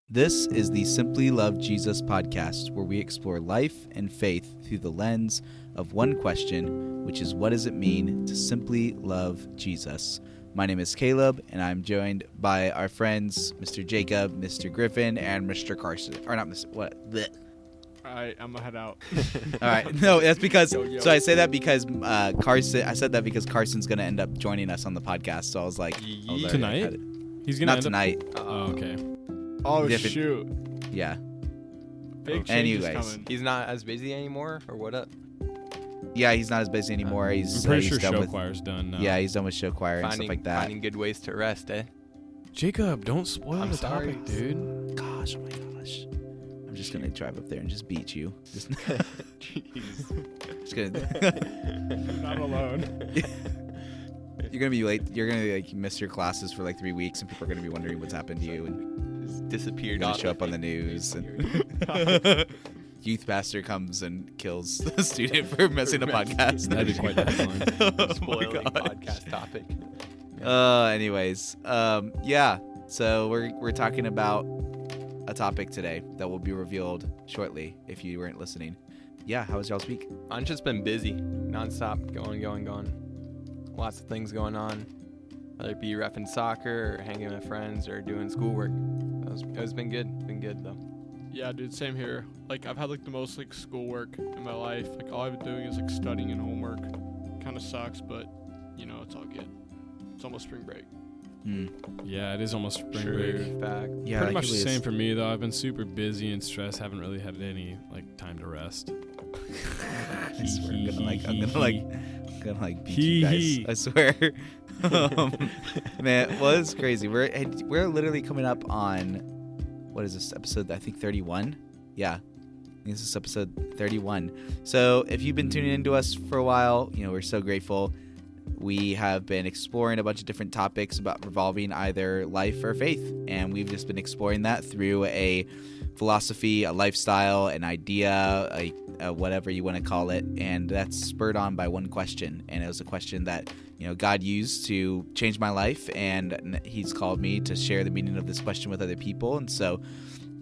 This is the Simply Love Jesus podcast, where we explore life and faith through the lens of one question, which is, what does it mean to simply love Jesus? My name is Caleb, and I'm joined by our friends, Mr. Jacob, Mr. Griffin, and Mr. Carson. Or not Mr. What? Blech. All right, I'm gonna head out. All right. No, that's because, Yo. so I say that because Carson, I said that because Carson's going to end up joining us on the podcast. So I was like, Tonight? He's gonna not tonight. Oh, okay. Oh, Different- shoot. Yeah. Big change Anyways. is coming. He's not as busy anymore, or what up? Yeah, he's not as busy anymore. I'm He's pretty he's sure done show with, choir's done now. Yeah, he's done with show choir and stuff like that. Finding good ways to rest, eh? Jacob, don't spoil I'm the sorry. topic, dude. Gosh, oh my gosh. I'm just gonna drive up there and just beat you. Just, Jeez. just gonna. I'm not alone. You're gonna be late. You're gonna like miss your classes for like 3 weeks, and people are gonna be wondering what's happened to you, and Just you're disappeared. gonna off show up on the news. And youth pastor comes and kills the student for messing a podcast. That'd be quite the headline. Oh my Spoiling God. podcast topic. Anyways, yeah. So we're talking about a topic today that will be revealed shortly if you weren't listening. Yeah, how was y'all's week? Mine's just been busy, nonstop, going. Lots of things going on. Whether it be reffing soccer or hanging with friends or doing schoolwork. It's been good. Been good though. Yeah, dude, same here. Like, I've had like the most like schoolwork in my life. Like, all I've been doing is like studying and homework. Kind of sucks, but you know, it's all good. It's almost spring break. Yeah, it is almost spring True break. fact. Yeah, Pretty it much the really same is. for me, though. I've been super busy and stressed. Haven't really had any like time to rest. I swear, I'm gonna beat you guys. I swear. Man, well, it's crazy. We're literally coming up on, what is this episode? I think 31. Yeah, I think this is episode 31. So if you've been tuning into us for a while, you know we're so grateful. We have been exploring a bunch of different topics about revolving either life or faith, and we've just been exploring that through a philosophy, a lifestyle, an idea, a whatever you want to call it, and that's spurred on by one question, and it was a question that God used to change my life, and He's called me to share the meaning of this question with other people. And so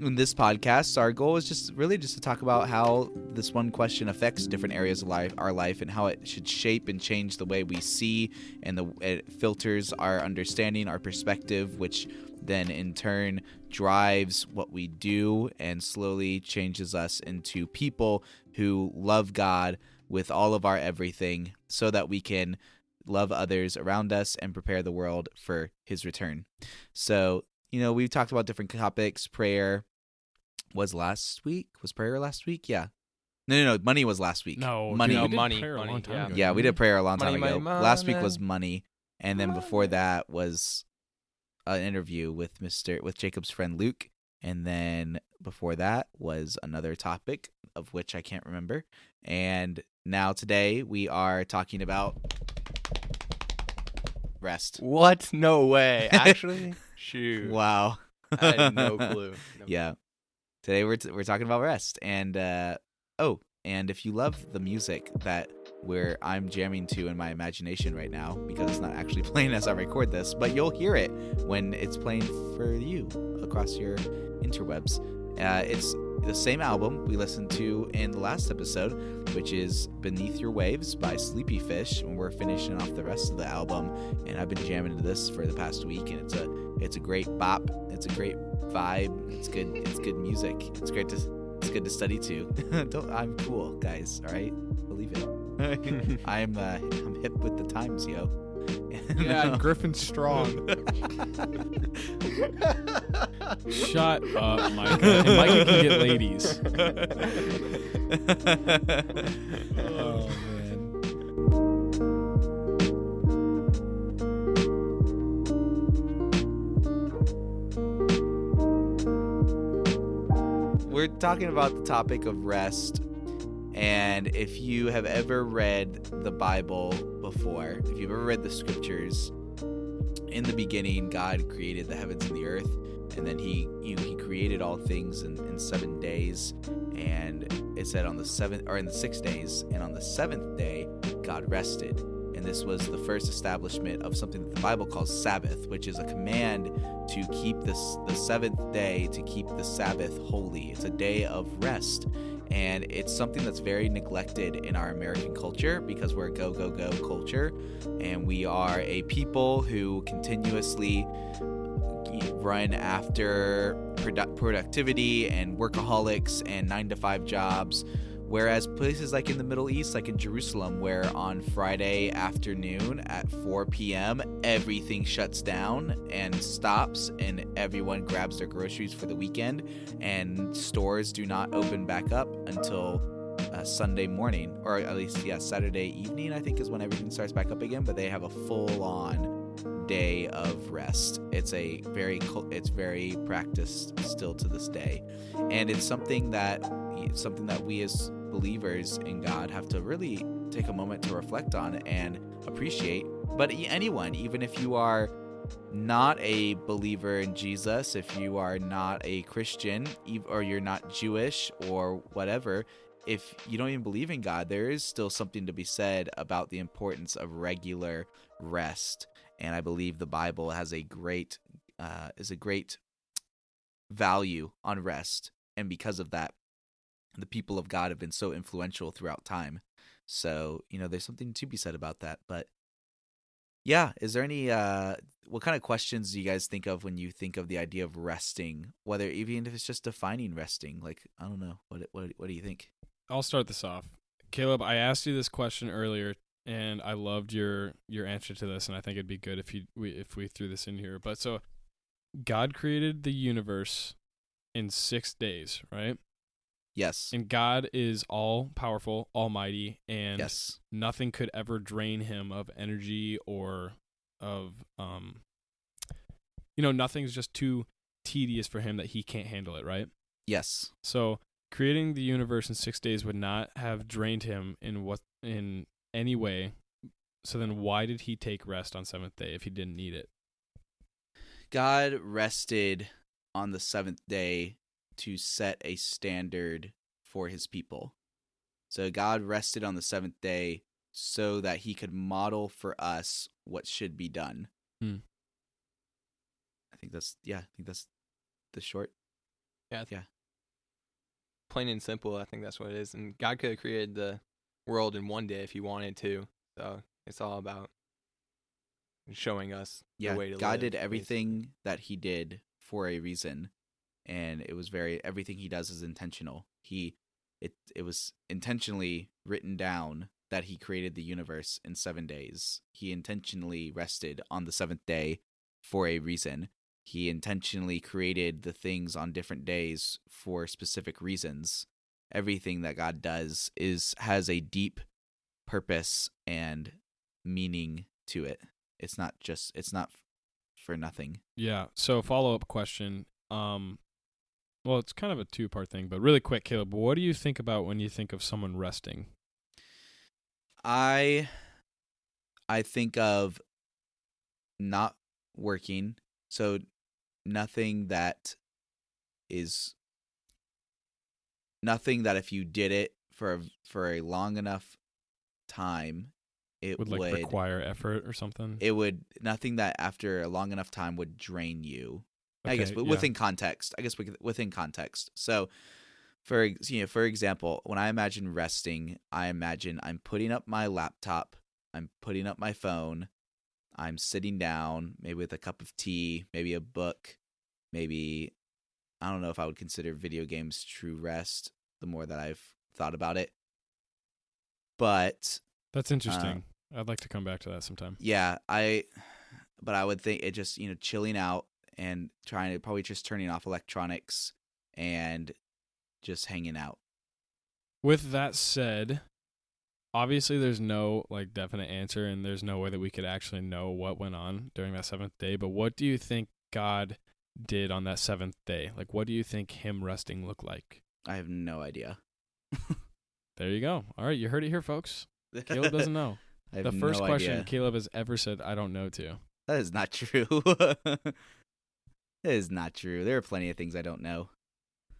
in this podcast, our goal is just to talk about how this one question affects different areas of our life, and how it should shape and change the way we see, and it filters our understanding, our perspective, which then in turn drives what we do and slowly changes us into people who love God with all of our everything, so that we can love others around us and prepare the world for His return. So, we've talked about different topics. Prayer was last week. Was prayer last week? Yeah. No. Money was last week. No, money. dude, we did Money, prayer a long money, time yeah. ago. Yeah, we did prayer a long time Money, ago. money, Last week money. was money, and then before that was an interview with Jacob's friend Luke, and then before that was another topic of which I can't remember. And now today we are talking about rest. What? No way. Actually? Shoot. Wow. I had no clue. Yeah. Today we're talking about rest, and and if you love the music that I'm jamming to in my imagination right now, because it's not actually playing as I record this, but you'll hear it when it's playing for you across your interwebs. It's the same album we listened to in the last episode, which is Beneath Your Waves by Sleepy Fish, and we're finishing off the rest of the album, and I've been jamming to this for the past week, and it's a great bop, it's a great vibe, it's good music, it's good to study to. I'm cool, guys, all right? Believe it. I'm hip with the times, yo. Yeah, Griffin's strong. Shut up, Micah. And Micah can get ladies. Oh man. We're talking about the topic of rest, and if you have ever read the Bible before, if you've ever read the scriptures, in the beginning God created the heavens and the earth, and then he created all things in 7 days, and it said in the 6 days, and on the seventh day God rested. And and this was the first establishment of something that the Bible calls Sabbath, which is a command to keep the seventh day, to keep the Sabbath holy. It's a day of rest, and it's something that's very neglected in our American culture because we're a go, go, go culture, and we are a people who continuously run after productivity and workaholics and 9-to-5 jobs. Whereas places like in the Middle East, like in Jerusalem, where on Friday afternoon at 4 p.m., everything shuts down and stops, and everyone grabs their groceries for the weekend, and stores do not open back up until Sunday morning, or at least, Saturday evening, I think, is when everything starts back up again, but they have a full-on day of rest. It's very practiced still to this day, and it's something that we as believers in God have to really take a moment to reflect on and appreciate. But anyone, even if you are not a believer in Jesus, if you are not a Christian, or you're not Jewish or whatever, if you don't even believe in God, there is still something to be said about the importance of regular rest. And I believe the Bible has a great value on rest, and because of that, the people of God have been so influential throughout time. So, there's something to be said about that. But yeah, is there any, what kind of questions do you guys think of when you think of the idea of resting? Whether, even if it's just defining resting, like, I don't know. What do you think? I'll start this off. Caleb, I asked you this question earlier, and I loved your answer to this, and I think it'd be good if we threw this in here. But so, God created the universe in 6 days, right? Yes. And God is all powerful, almighty, and yes, nothing could ever drain him of energy or of nothing's just too tedious for him that he can't handle it, right? Yes. So creating the universe in 6 days would not have drained him in any way. So then why did he take rest on seventh day if he didn't need it? God rested on the seventh day to set a standard for his people. So God rested on the seventh day so that he could model for us what should be done. I think that's the short. Yeah. Plain and simple, I think that's what it is. And God could have created the world in one day if he wanted to. So it's all about showing us the way to live. God did everything that he did for a reason. And it was everything he does is intentional. It was intentionally written down that he created the universe in 7 days. He intentionally rested on the seventh day for a reason. He intentionally created the things on different days for specific reasons. Everything that God does has a deep purpose and meaning to it. It's not for nothing. Yeah. So follow-up question. Well, it's kind of a two-part thing, but really quick, Caleb, what do you think about when you think of someone resting? I think of not working, so nothing that if you did it for a long enough time, it would require effort or something. Nothing that after a long enough time would drain you. Okay, I guess, but within context. So, for example, when I imagine resting, I imagine I'm putting up my laptop, I'm putting up my phone, I'm sitting down, maybe with a cup of tea, maybe a book, maybe, I don't know if I would consider video games true rest, the more that I've thought about it. But that's interesting. I'd like to come back to that sometime. Yeah, but I would think it just, chilling out and probably just turning off electronics and just hanging out. With that said, obviously there's no definite answer, and there's no way that we could actually know what went on during that seventh day. But what do you think God did on that seventh day? What do you think him resting looked like? I have no idea. There you go. All right, you heard it here, folks. Caleb doesn't know. The first question Caleb has ever said, "I don't know" to. That is not true. That is not true. There are plenty of things I don't know.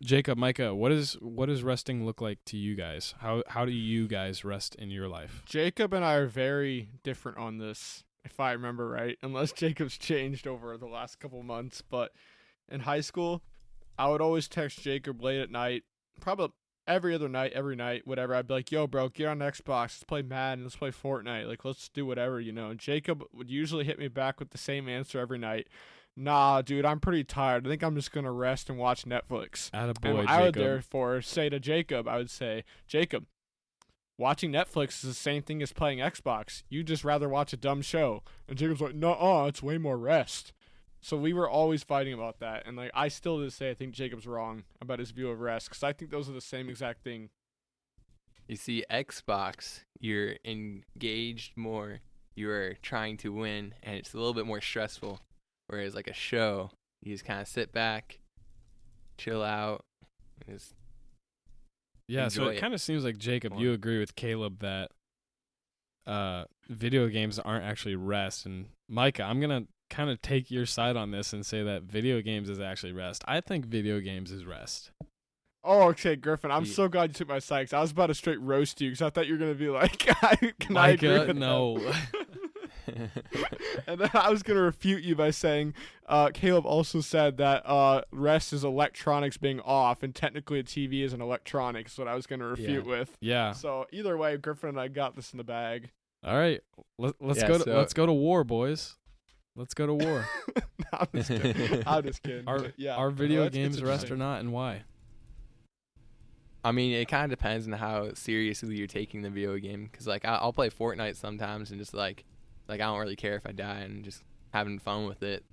Jacob, Micah, what does resting look like to you guys? How do you guys rest in your life? Jacob and I are very different on this, if I remember right, unless Jacob's changed over the last couple months. But in high school, I would always text Jacob late at night, probably every night, whatever. I'd be like, yo, bro, get on Xbox. Let's play Madden. Let's play Fortnite. Like, let's do whatever, And Jacob would usually hit me back with the same answer every night. Nah, dude, I'm pretty tired. I think I'm just going to rest and watch Netflix. Attaboy, And I would Jacob. therefore say to Jacob, Jacob, watching Netflix is the same thing as playing Xbox. You'd just rather watch a dumb show. And Jacob's like, no, it's way more rest. So we were always fighting about that. And like I still to this day, I think Jacob's wrong about his view of rest because I think those are the same exact thing. You see, Xbox, you're engaged more. You're trying to win, and it's a little bit more stressful. Whereas like a show, you just kind of sit back, chill out, and just Yeah, so enjoy it it kind of seems like, Jacob, more. you agree with Caleb that video games aren't actually rest. And Micah, I'm going to kind of take your side on this and say that video games is actually rest. I think video games is rest. Oh, okay, Griffin. I'm Yeah. so glad you took my side 'cause I was about to straight roast you because I thought you were going to be like, can I agree Micah, with no. that? And then I was going to refute you by saying Caleb also said that rest is electronics being off, and technically a TV is an electronic. Is what I was going to refute with. Yeah. So either way, Griffin and I got this in the bag. All right. Let's Yeah, go to so- let's go to war, boys. Let's go to war. I'm just kidding. I'm just kidding. Are But yeah, are video it's games rest or interesting. not, and why? I mean, it kind of depends on how seriously you're taking the video game. Cause like I'll play Fortnite sometimes and just like I don't really care if I die and just having fun with it.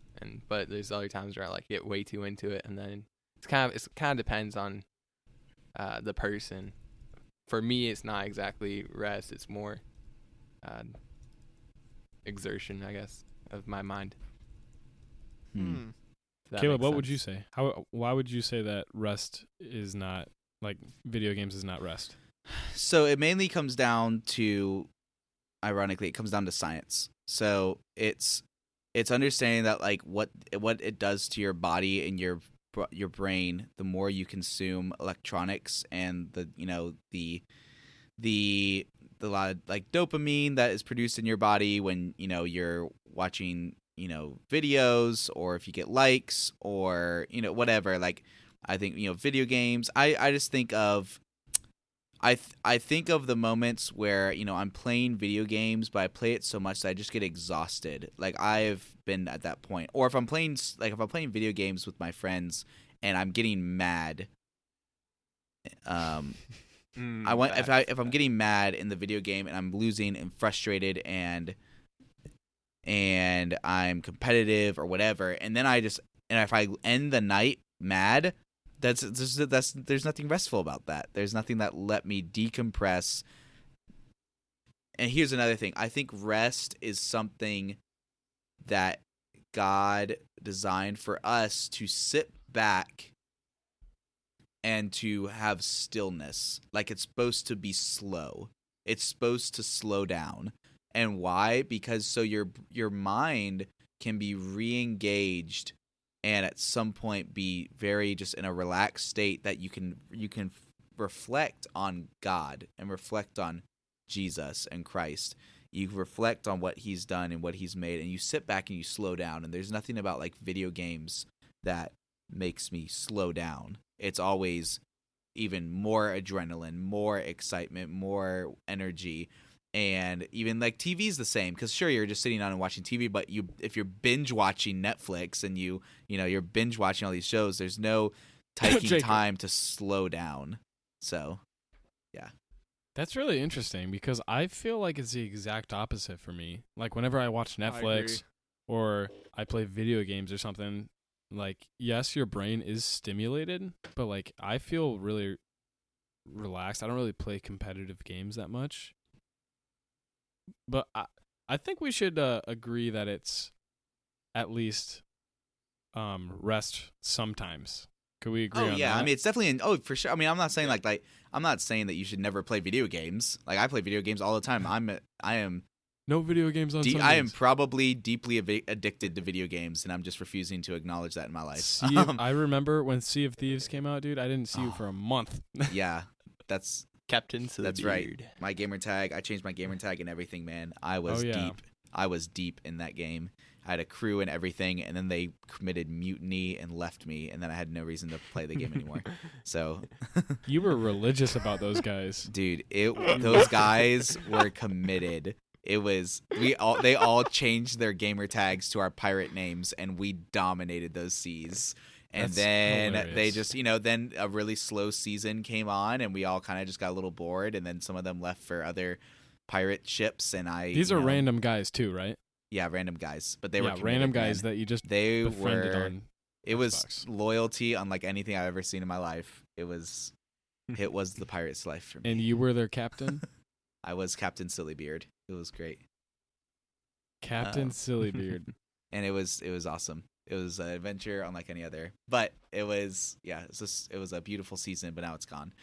But there's other times where I like get way too into it, and then it kind of depends on the person. For me, it's not exactly rest; it's more exertion, I guess, of my mind. Hmm. If that Caleb, makes what would sense. you say? Why would you say that rest is not, like, video games is not rest? So it mainly comes down to, ironically, it comes down to science. So it's understanding that like what it does to your body and your brain the more you consume electronics, and the lot of like dopamine that is produced in your body when you're watching videos, or if you get likes, or whatever. Like I think video games, I just think of I think of the moments where I'm playing video games, but I play it so much that I just get exhausted. Like I've been at that point. Or if I'm playing video games with my friends and I'm getting mad, if I'm getting mad in the video game and I'm losing and frustrated and I'm competitive or whatever, and then if I end the night mad, there's nothing restful about that. There's nothing that let me decompress. And here's another thing. I think rest is something that God designed for us to sit back and to have stillness. Like it's supposed to be slow. It's supposed to slow down. And why? Because so your mind can be re-engaged and at some point be very just in a relaxed state that you can reflect on God and reflect on Jesus and Christ. You reflect on what he's done and what he's made, and you sit back and you slow down. And there's nothing about like video games that makes me slow down. It's always even more adrenaline, more excitement, more energy. And even like TV's the same, because sure, you're just sitting down and watching TV, but if you're binge watching Netflix and you're binge watching all these shows, there's no taking time to slow down. So yeah, That's really interesting because I feel like it's the exact opposite for me. Like whenever I watch Netflix or I play video games or something, like yes, your brain is stimulated, but like I feel really relaxed. I don't really play competitive games that much. But I think we should agree that it's at least rest sometimes. Could we agree on yeah, that? I mean it's definitely for sure. I mean I'm not saying I'm not saying that you should never play video games. Like I play video games all the time. I am No, No video games on Sundays. I am probably deeply addicted to video games, and I'm just refusing to acknowledge that in my life. I remember when Sea of Thieves came out, dude. I didn't see you for a month. Yeah, that's Captain Silly that's right. My gamer tag. I changed my gamer tag and everything, man. I was deep. I was deep in that game. I had a crew and everything, and then they committed mutiny and left me, and then I had no reason to play the game anymore. So you were religious about those guys, dude. Those guys were committed. It was they all changed their gamer tags to our pirate names, and we dominated those seas. And That's then hilarious. they just, then a really slow season came on, and we all kind of just got a little bored, and then some of them left for other pirate ships, and These are random guys too, right? Yeah, random guys, but they were committed, random guys man. that you just They befriended were. on It was Xbox. loyalty unlike anything I've ever seen in my life. It was the pirate's life for me. And you were their captain? I was Captain Sillybeard. It was great. Captain Sillybeard. And it was awesome. It was an adventure unlike any other. But it was it was a beautiful season, but now it's gone.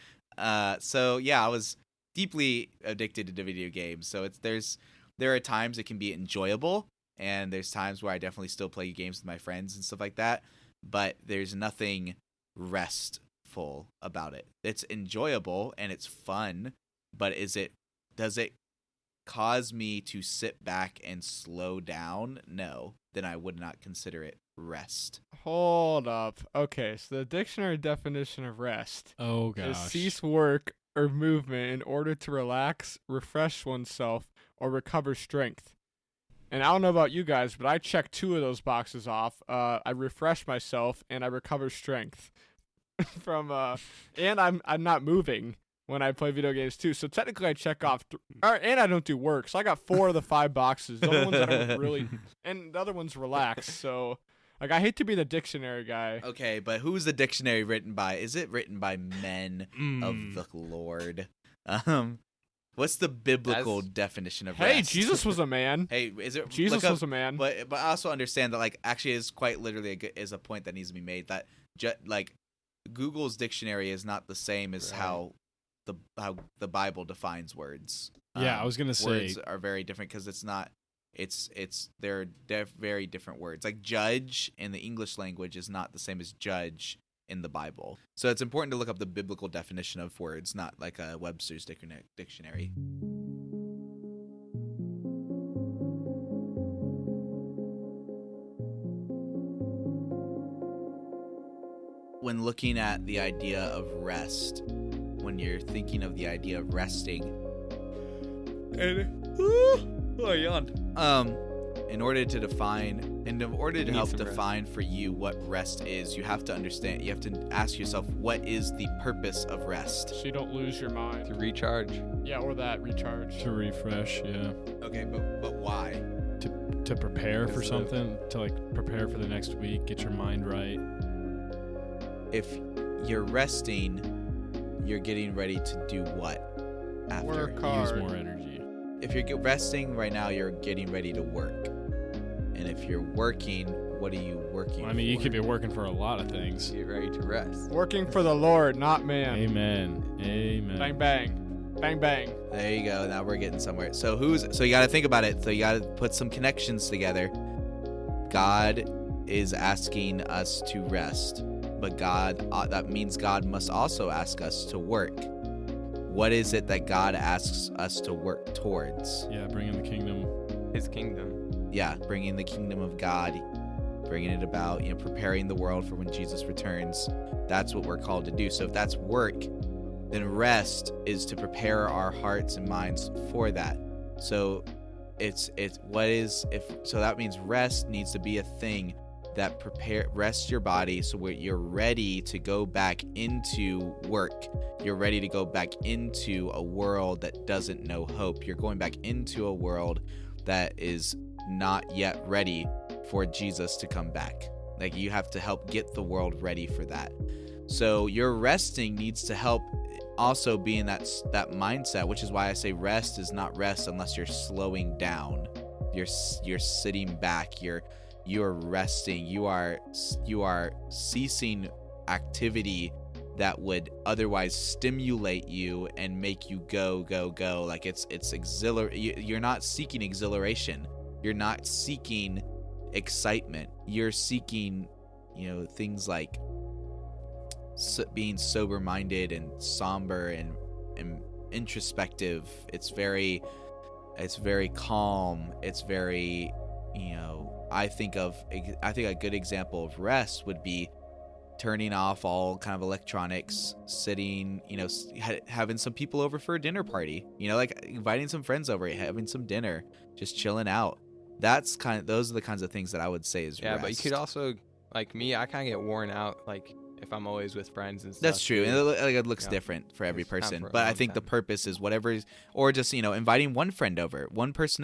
So yeah, I was deeply addicted to video games. So there are times it can be enjoyable, and there's times where I definitely still play games with my friends and stuff like that. But there's nothing restful about it. It's enjoyable and it's fun, but does it cause me to sit back and slow down? No, then I would not consider it rest. Hold up. Okay, so the dictionary definition of rest Oh is gosh. cease work or movement in order to relax, refresh oneself, or recover strength. And I don't know about you guys, but I checked 2 of those boxes off. I refresh myself and I recover strength from and I'm not moving when I play video games too. So technically I check off and I don't do work. So I got 4 of the 5 boxes. The other ones that are really and the other one's relaxed. So like I hate to be the dictionary guy. Okay, but who's the dictionary written by? Is it written by men of the Lord? What's the biblical definition of Hey, rest? Jesus was a man. Hey, is it Jesus was a man. But I also understand that like actually is quite literally is a point that needs to be made that like Google's dictionary is not the same as how the Bible defines words. Yeah, I was gonna say words are very different because it's not. They're very different words. Like judge in the English language is not the same as judge in the Bible. So it's important to look up the biblical definition of words, not like a Webster's dictionary. When looking at the idea of rest, when you're thinking of the idea of resting, I yawned. In order to help define for you what rest is, you have to understand. You have to ask yourself, what is the purpose of rest? So you don't lose your mind. To recharge. Yeah, or that recharge. to refresh, yeah. Okay, but why? To prepare for Because of- something, to like prepare for the next week, get your mind right. If you're resting, you're getting ready to do what after? Work Use hard. more energy. If you're resting right now, you're getting ready to work. And if you're working, what are you working I mean, you for? could be working for a lot of things. Get ready to rest. Working for the Lord, not man. Amen. Amen. Bang bang. Bang bang. There you go. Now we're getting somewhere. So you got to think about it. So you got to put some connections together. God is asking us to rest, but that means God must also ask us to work. What is it that God asks us to work towards? Yeah, bringing the kingdom. His kingdom. Yeah, bringing the kingdom of God, bringing it about, preparing the world for when Jesus returns. That's what we're called to do. So if that's work, then rest is to prepare our hearts and minds for that. So so that means rest needs to be a thing that rest your body so you're ready to go back into work. You're ready to go back into a world that doesn't know hope. You're going back into a world that is not yet ready for Jesus to come back. Like you have to help get the world ready for that. So your resting needs to help also be in that mindset, which is why I say rest is not rest unless you're slowing down. You're sitting back. You're resting. You are ceasing activity that would otherwise stimulate you and make you go. Like it's you're not seeking exhilaration. You're not seeking excitement. You're seeking, things like being sober-minded and somber and introspective. It's very calm. It's very, I think a good example of rest would be turning off all kind of electronics, sitting, having some people over for a dinner party, like inviting some friends over, having some dinner, just chilling out. Those are the kinds of things that I would say is rest. But you could also, like me, I kind of get worn out, like if I'm always with friends and stuff. That's true. And it looks different for every person. But I think the purpose is or just, inviting one person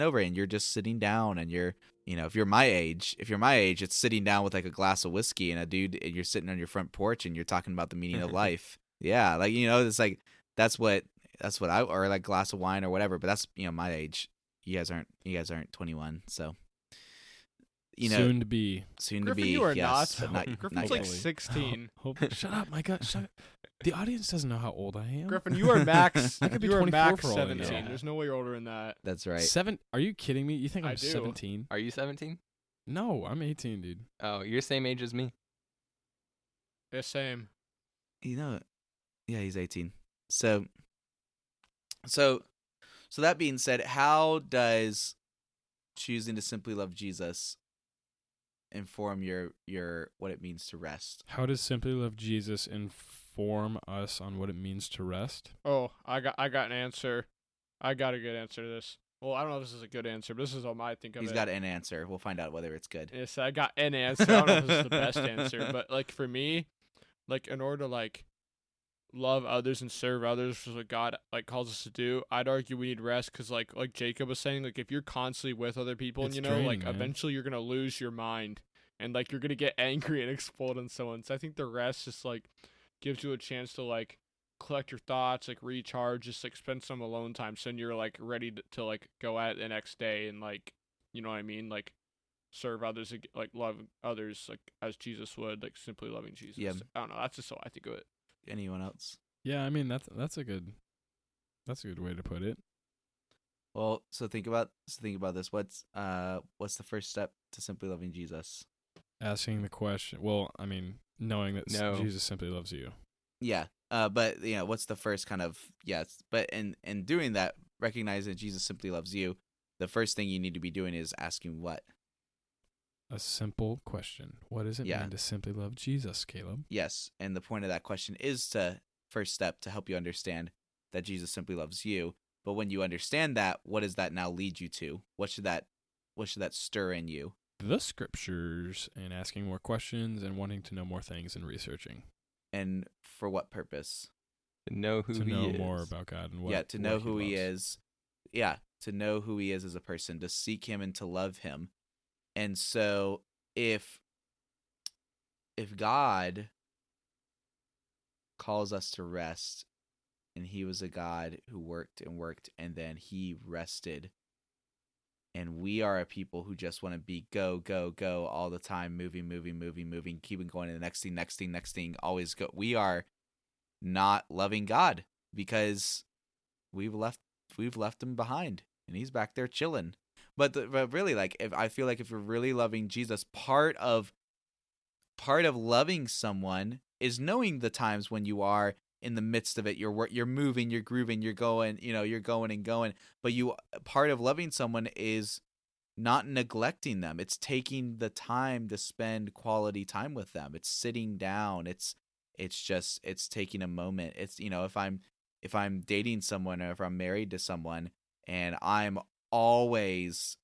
over, and you're just sitting down, and you're, if you're my age, it's sitting down with like a glass of whiskey and and you're sitting on your front porch and you're talking about the meaning of life. Yeah. Like, it's like, that's what or like glass of wine or whatever, but that's, my age. You guys aren't 21. So, soon to be. Griffin, you are yes, not. but Griffin's like yet. 16. Shut up, Micah. Shut up. The audience doesn't know how old I am. Griffin, you are max. I could be you are 24 max for all I know. 17. There's no way you're older than that. That's right. Are you kidding me? You think I I'm do. 17? Are you 17? No, I'm 18, dude. Oh, you're the same age as me. Yeah, same. Yeah, he's 18. So that being said, how does choosing to simply love Jesus inform your what it means to rest? How does simply love Jesus inform us on what it means to rest? Oh, I got an answer. I got a good answer to this. Well, I don't know if this is a good answer, but this is all I think of. He's got an answer. We'll find out whether it's good. Yes, I got an answer. I don't know if this is the best answer, but like for me, like in order to like love others and serve others, which is what God like calls us to do, I'd argue we need rest because like Jacob was saying, like if you're constantly with other people, It's and draining, like man. eventually you're gonna lose your mind and like you're gonna get angry and explode on someone. So I think the rest just like gives you a chance to like collect your thoughts, like recharge, just like spend some alone time, so then you're like ready to like go at it the next day and like, you know what I mean, like serve others, like love others like as Jesus would, like simply loving Jesus. Yeah. I don't know, that's just how I think of it. Anyone else? Yeah, I mean that's a good way to put it. Well, so think about this. What's the first step to simply loving Jesus? Asking the question. Well, I mean, knowing that No. Jesus simply loves you. Yeah. But what's the first kind of but in doing that, recognizing that Jesus simply loves you, the first thing you need to be doing is asking what? A simple question. What does it mean to simply love Jesus, Caleb? Yes, and the point of that question is first step to help you understand that Jesus simply loves you. But when you understand that, what does that now lead you to? What should that stir in you? The scriptures, and asking more questions and wanting to know more things and researching. And for what purpose? To know who To he know is. more about God and what to know what who he loves. is. Yeah, to know who he is as a person, to seek him and to love him. And so if God calls us to rest, and he was a God who worked and worked and then he rested, and we are a people who just want to be go all the time, moving, keeping going to the next thing, always go. We are not loving God because we've left him behind and he's back there chilling. But really, like, I feel like if you're really loving Jesus, part of loving someone is knowing the times when you are in the midst of it. You're moving, you're grooving, you're going, you're going and going. But part of loving someone is not neglecting them. It's taking the time to spend quality time with them. It's sitting down. It's taking a moment. It's, if I'm dating someone or if I'm married to someone and I'm always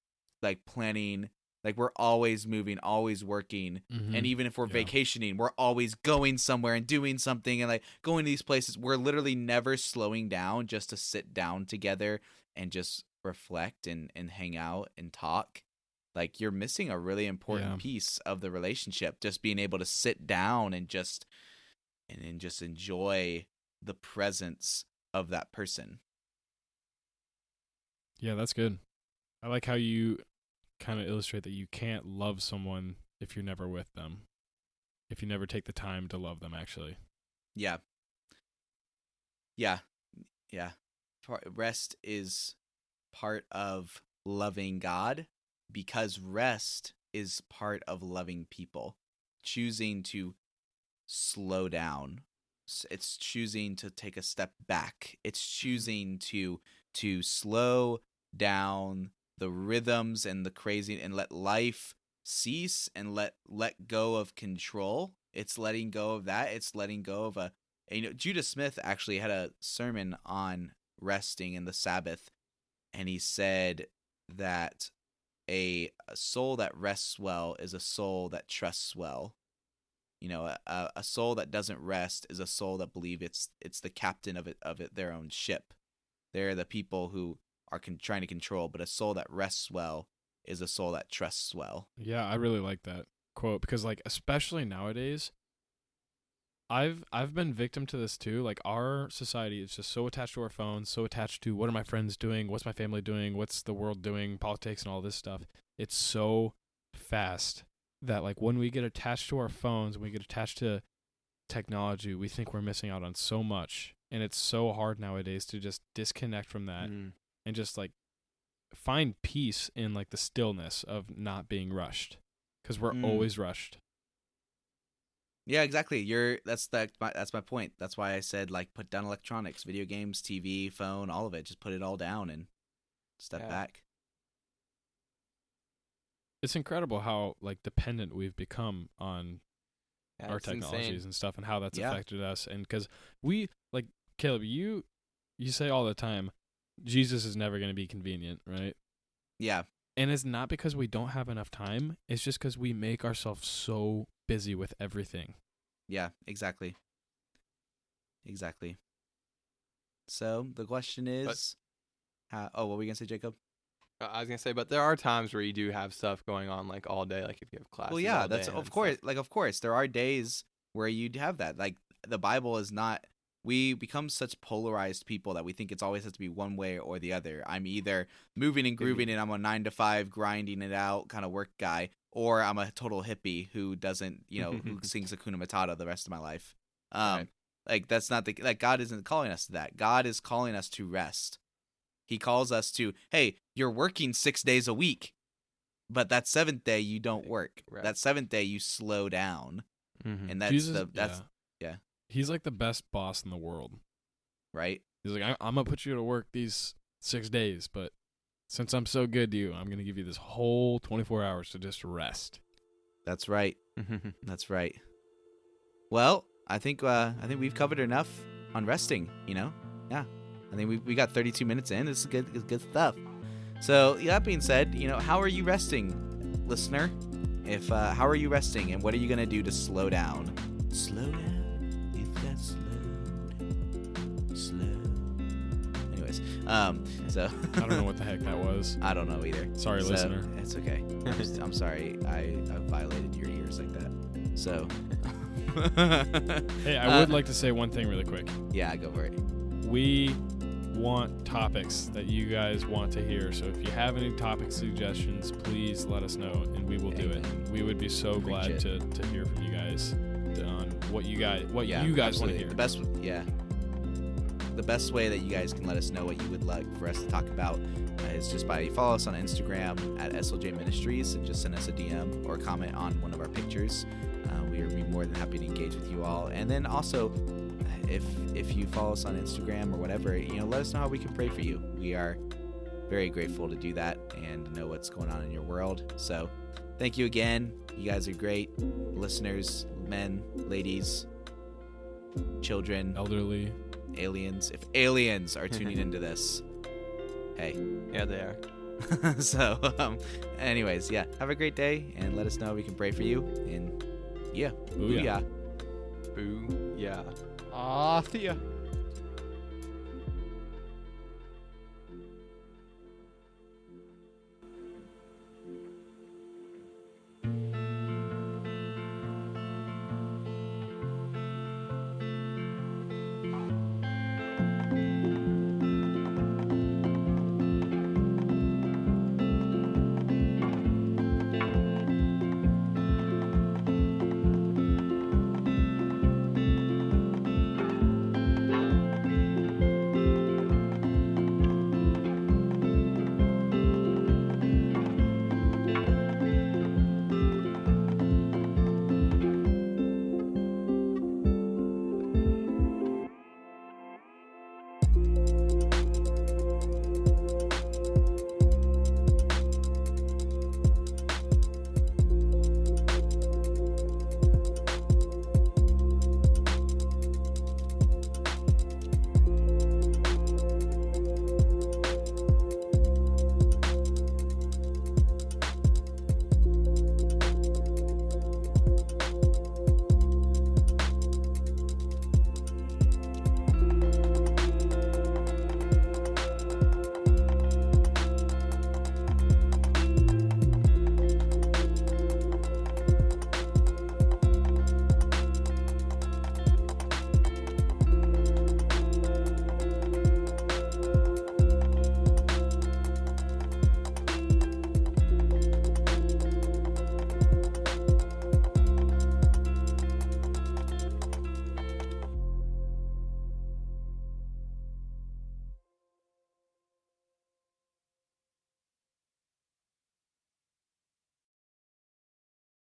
like planning, like we're always moving, always working. Mm-hmm. And even if we're vacationing, we're always going somewhere and doing something and like going to these places. We're literally never slowing down just to sit down together and just reflect and hang out and talk. Like, you're missing a really important piece of the relationship, just being able to sit down and just enjoy the presence of that person. Yeah, that's good. I like how you kind of illustrate that you can't love someone if you're never with them. If you never take the time to love them, actually. Yeah. Yeah. Rest is part of loving God, because rest is part of loving people. Choosing to slow down. It's choosing to take a step back. It's choosing to slow down the rhythms and the crazy, and let life cease, and let go of control. It's letting go of that. It's letting go of Judah Smith actually had a sermon on resting and the Sabbath, and he said that a soul that rests well is a soul that trusts well. A soul that doesn't rest is a soul that believes it's the captain of their own ship. They're the people who are trying to control, but a soul that rests well is a soul that trusts well. Yeah, I really like that quote, because like especially nowadays, I've been victim to this too. Like our society is just so attached to our phones, so attached to what are my friends doing, what's my family doing, what's the world doing, politics and all this stuff. It's so fast that like when we get attached to our phones, when we get attached to technology, we think we're missing out on so much. And it's so hard nowadays to just disconnect from that and just like find peace in like the stillness of not being rushed, because we're always rushed. Yeah, exactly. That's my point. That's why I said like put down electronics, video games, TV, phone, all of it. Just put it all down and step back. It's incredible how like dependent we've become on our technologies insane. and stuff, and how that's affected us. And because we, like Caleb, you say all the time, Jesus is never going to be convenient, right? Yeah. And it's not because we don't have enough time. It's just because we make ourselves so busy with everything. Yeah, exactly. So the question is, what were you going to say, Jacob? I was going to say, but there are times where you do have stuff going on like all day, like if you have classes. Well, yeah, all that's day of course there are days where you have that. Like the Bible is not. We become such polarized people that we think it's always has to be one way or the other. I'm either moving and grooving and I'm a 9-to-5 grinding it out kind of work guy, or I'm a total hippie who doesn't, who sings Hakuna Matata the rest of my life. Right. Like that's not God isn't calling us to that. God is calling us to rest. He calls us to, hey, you're working 6 days a week, but that seventh day you don't work. Right. That seventh day you slow down, and that's Jesus, yeah. He's like the best boss in the world, right? He's like, I'm gonna put you to work these 6 days, but since I'm so good to you, I'm gonna give you this whole 24 hours to just rest. That's right. That's right. Well, I think we've covered enough on resting. Yeah. I think we got 32 minutes in. This is good stuff. So that being said, how are you resting, listener? How are you resting, and what are you gonna do to slow down? Slow down. If that's slow. Anyways, so I don't know what the heck that was. I don't know either. Sorry, listener. It's okay. I'm sorry. I violated your ears like that. So. Hey, I would like to say one thing really quick. Yeah, go for it. We want topics that you guys want to hear. So if you have any topic suggestions, please let us know, and we will do it. We would be so glad to hear from you guys on what you guys want to hear. The best way that you guys can let us know what you would like for us to talk about is just by follow us on Instagram at SLJ Ministries and just send us a DM or comment on one of our pictures. We would be more than happy to engage with you all. And then also, if you follow us on Instagram or whatever, let us know how we can pray for you. We are very grateful to do that and know what's going on in your world. So thank you again. You guys are great listeners, men, ladies, children, elderly, aliens. If aliens are tuning into this, hey. Yeah, they are. So, anyways, yeah, have a great day and let us know how we can pray for you. And yeah, booyah. Booyah. See ya.